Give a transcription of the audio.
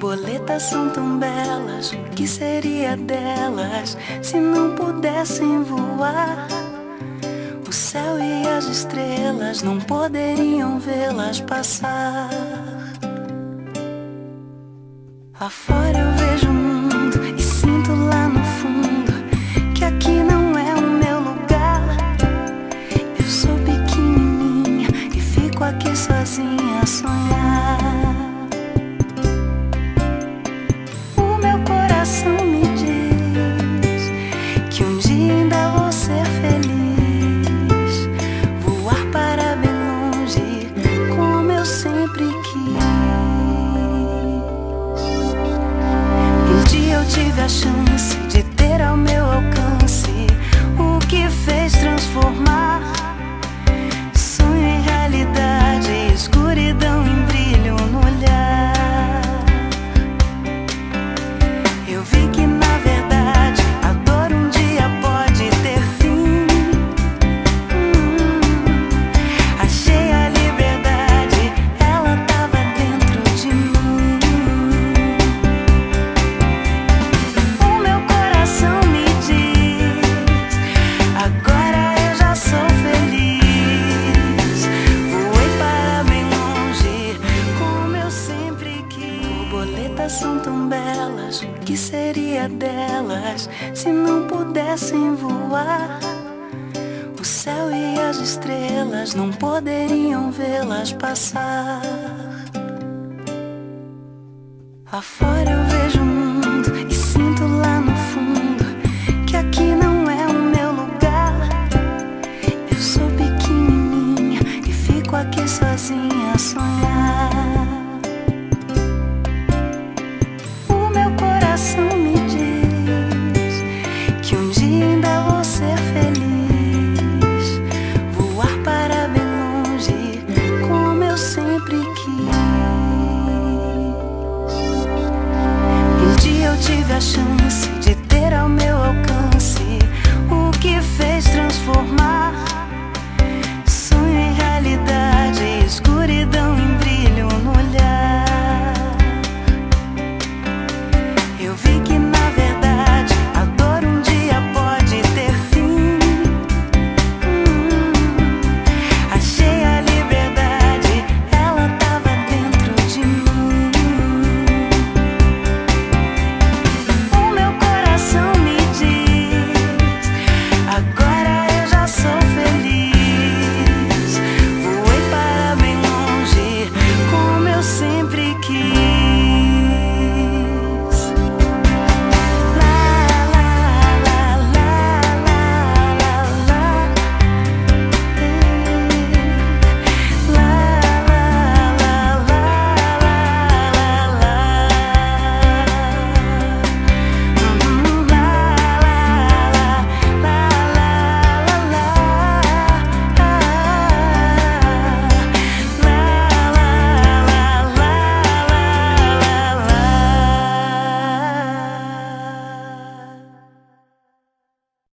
Borboletas são tão belas, o que seria delas se não pudessem voar? O céu e as estrelas não poderiam vê-las passar. Afora eu vejo o mundo e sinto lá no fundo que aqui não é o meu lugar. Eu sou pequenininha e fico aqui sozinha a sonhar. O meu coração me diz que um dia ainda vou ser feliz, voar para bem longe como eu sempre quis. Eu tive a chance de ter ao meu alcance o que fez transformar sonho em realidade, escuridão em brilho no olhar. Eu vi que na verdade a dor um dia pode ter fim. Achei a liberdade, ela tava dentro de mim. São tão belas, o que seria delas se não pudessem voar? O céu e as estrelas não poderiam vê-las passar. Afora eu vejo o mundo e sinto lá no fundo que aqui não é o meu lugar. Eu sou pequenininha e fico aqui sozinha a sonhar.